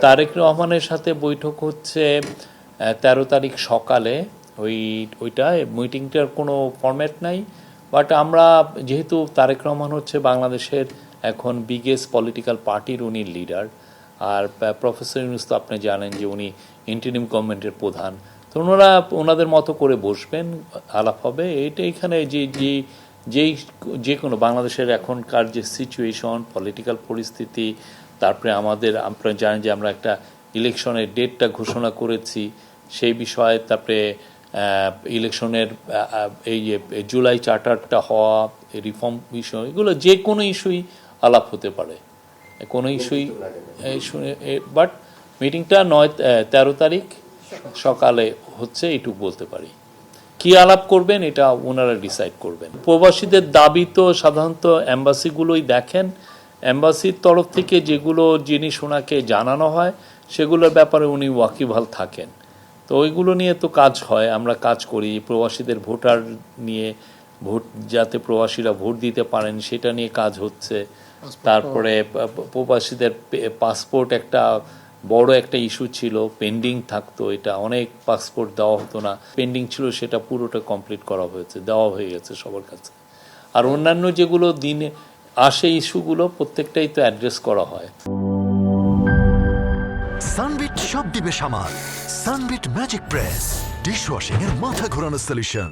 তারেক রহমানের সাথে বৈঠক হচ্ছে 13 তারিখ সকালে। ওইটা মিটিংটার কোনো ফরম্যাট নাই, বাট আমরা যেহেতু তারেক রহমান হচ্ছে বাংলাদেশের এখন বিগেস্ট পলিটিক্যাল পার্টির উনি লিডার, আর প্রফেসর ইউনূস তো আপনি জানেন যে উনি ইন্টারিম গভর্নমেন্টের প্রধান, তো ওনারা ওনাদের মতো করে বসবেন, আলাপ হবে। এইটা এখানে যে কোনো বাংলাদেশের এখনকার যে সিচুয়েশন, পলিটিক্যাল পরিস্থিতি, তারপরে আপনারা জানেন যে আমরা একটা ইলেকশনের ডেটটা ঘোষণা করেছি, সেই বিষয়ে, তারপরে ইলেকশনের এই যে জুলাই চার্টারটা হওয়া, রিফর্ম বিষয়, এগুলো যে কোনো ইস্যুই আলাপ হতে পারে, কোনো ইস্যুই। বাট মিটিংটা 13 তারিখ সকালে হচ্ছে, এইটুকু বলতে পারি। কি আলাপ করবেন এটা ওনারা ডিসাইড করবেন। প্রবাসীদের দাবি তো সাধারণত অ্যাম্বাসিগুলোই দেখেন, অ্যাম্বাসির তরফ থেকে যেগুলো জিনিস ওনাকে জানানো হয় সেগুলোর ব্যাপারে উনি ওয়াকিবহাল থাকেন। তো ওইগুলো নিয়ে তো কাজ হয়, আমরা কাজ করি। প্রবাসীদের ভোটার নিয়ে, ভোট যাতে প্রবাসীরা ভোট দিতে পারেন সেটা নিয়ে কাজ হচ্ছে। তারপরে প্রবাসীদের পাসপোর্ট একটা বড় একটা ইস্যু ছিল, পেন্ডিং থাকতো, এটা অনেক পাসপোর্ট দেওয়া হতো না, পেন্ডিং ছিল, সেটা পুরোটা কমপ্লিট করা হয়েছে, দেওয়া হয়ে গেছে সবার কাছে। আর অন্যান্য যেগুলো দিনে আসে ইস্যুগুলো প্রত্যেকটাই তো অ্যাড্রেস করা হয়। সানবিট সব দিবে সামাল। সানবিট ম্যাজিক প্রেস ডিশওয়াশিং এর মাথা ঘোরানো সলিউশন।